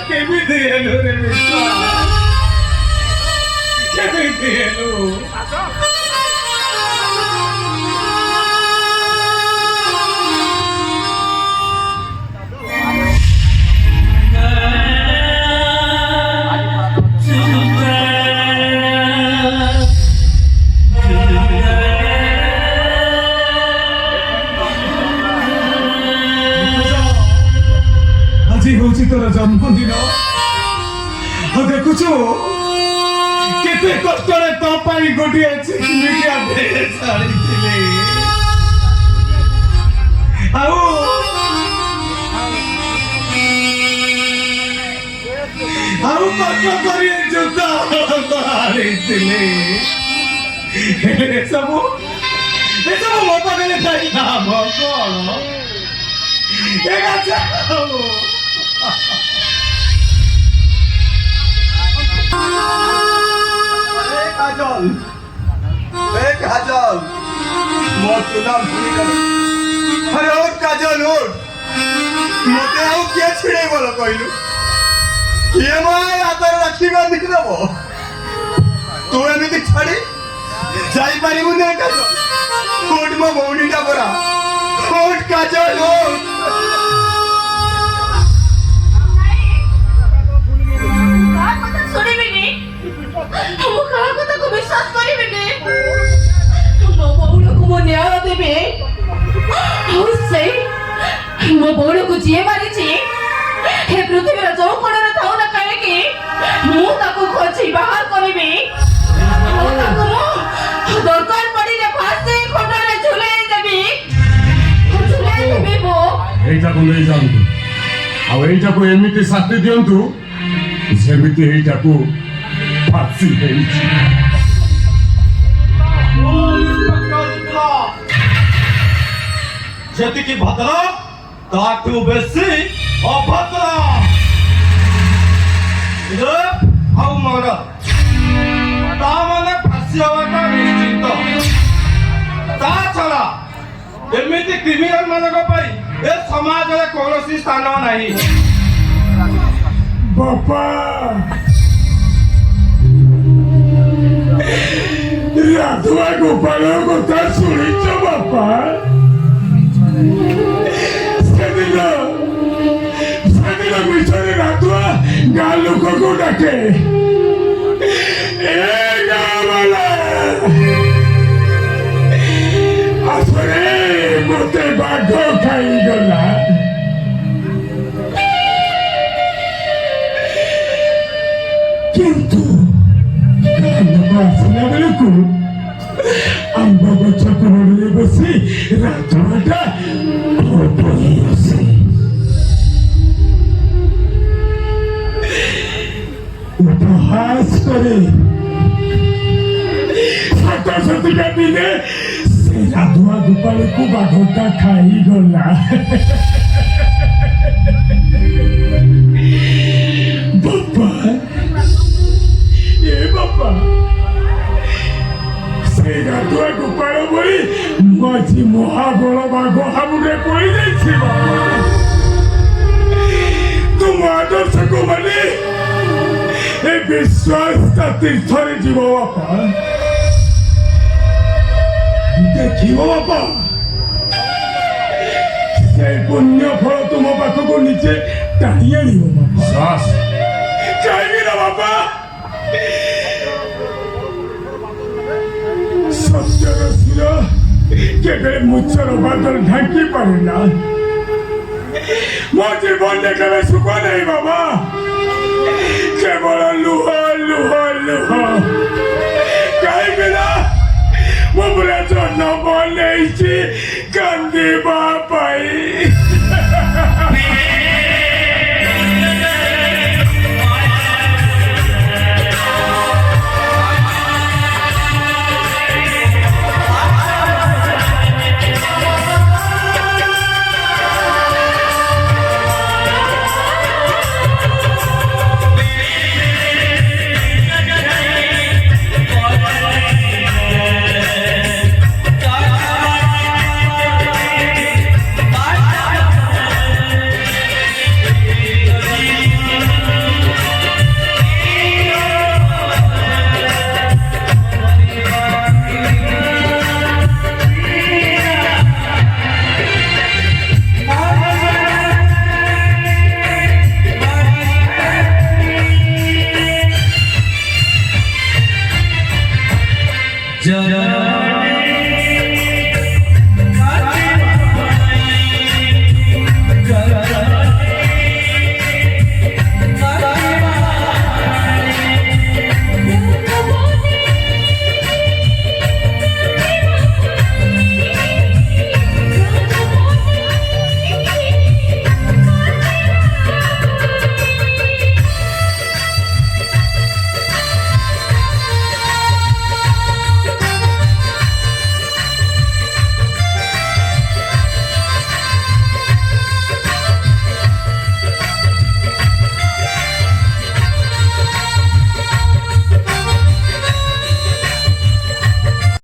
କେମିତି ହେଲୁ ରେ ବିଶ୍ଵା କେମିତି ହେଲୁ হচ্ছে তোর জন্মদিন দেখুଛୁ কেতে কষ্টরে তো পাই গোটিয়ে চিকমিকিয়া ড্রেস আনিছিলে ଆଉ କଷ୍ଟ କରି ଜୋତା ଆଣିଥିଲେ ଏସବୁ ମୋ ପାଖରେ ଥାଇ ନାମ କଣ काजल काजल मोर सुनाम सुनी कर अरे ओ काजल उठ मते आउ के छिड़े बोलो कहलु के माय आदर राखी बांधी देबो तू एमिति छाड़ी जाई पारिबु ने काजल कोट मो भौनीटा परा कोट काजल उठ ମୋ ବୋଉକୁ ଯିଏ ମାରିଛି ହେ ପୃଥିବୀର ଯୋଉ କୋଣରେ ଥାଉ ନା କାହିଁକି ମୁଁ ତାକୁ ଖୋଜି ବାହାର କରିବି ତାକୁ ମୁଁ ଦରକାର ପଡ଼ିଲେ ଫାଶୀ ଖଣ୍ଡରେ ଝୁଲେଇ ଦେବି ମୁଁ এইটাକୁ ନେଇ ଯାଆନ୍ତୁ ଆଉ ଏଇଟାକୁ ଏମିତି ଶାସ୍ତି ଦିଅନ୍ତୁ ଯେମିତି ଏଇଟାକୁ ଫାଶୀ ହେଇଛି ଯେତିକି ଭଦ୍ର ତାଠୁ ବେଶୀ ଅଭଦ୍ର ଆଉ ମୋର ତା ମାନେ ଫାଶୀ ହବାଟା ନିଶ୍ଚିତ ତା ଛଡା ଏମିତି କ୍ରିମିନାଲ ମାନଙ୍କ ପାଇଁ ଏ ସମାଜରେ କୌଣସି ସ୍ଥାନ ନାହିଁ ବାପା ରାଧୁଆ ଗୋପାଳ କଥା ଶୁଣିଛ ବାପା ସେଦିନ ମିଛରେ ରାଧୁଆ ଗାଁ ଲୋକକୁ ଡାକେ ଏ ଗାଁ ବାଲା ଆସରେ ମୋତେ ବାଘ ଖାଇଗଲା କିନ୍ତୁ ଆସିଲା ବେଳକୁ ଆମ୍ବ ଗଛ କୋଣରେ ବସି ରାଧୁଆଟା ପଳେଇ ଆସେ ଉପହାସ করে ସତସତିକା ଦିନେ ସେ ରାଧୁଆ ଗୋପାଳକୁ ବାଘଟା ଖାଇଗଲା ବାପା ଏ ବାପା ସେ ରାଧୁଆ ଗୋପାଳ ଭଳି ମଝି ମହାବଳ ବାଘ ହାବୁଡେ ପଡି ଯାଇଛି ବାପା ତୁମ ଆଦର୍ଶକୁ ମାନେ ଏ ବିଶ୍ୱାସଟା ତୀର୍ଥରେ ଯିବ ବାପା ଦେଖିବ ବାପା ସେ ପୁଣ୍ୟ ଫଳ ତୁମ ପାଖକୁ ନିଜେ ଟାଣି ଆଣିବ ବାପା କାହିଁକି ନା ବାପା ସତ୍ୟର ଶିର କେବେ ମୁଛର ବାଦଲ ଢାଙ୍କି ପାରେ ନା ମୋ ଜୀବନରେ କେବେ ସୁଖ ନାହିଁ ବାବା କେବଳ ଲୁହ ଲୁହ ଲୁହ କାହିଁକି ନା ମୁଁ ପୁରା ଜନ୍ମ ନେଇଛି କାନ୍ଦିବା ପାଇଁ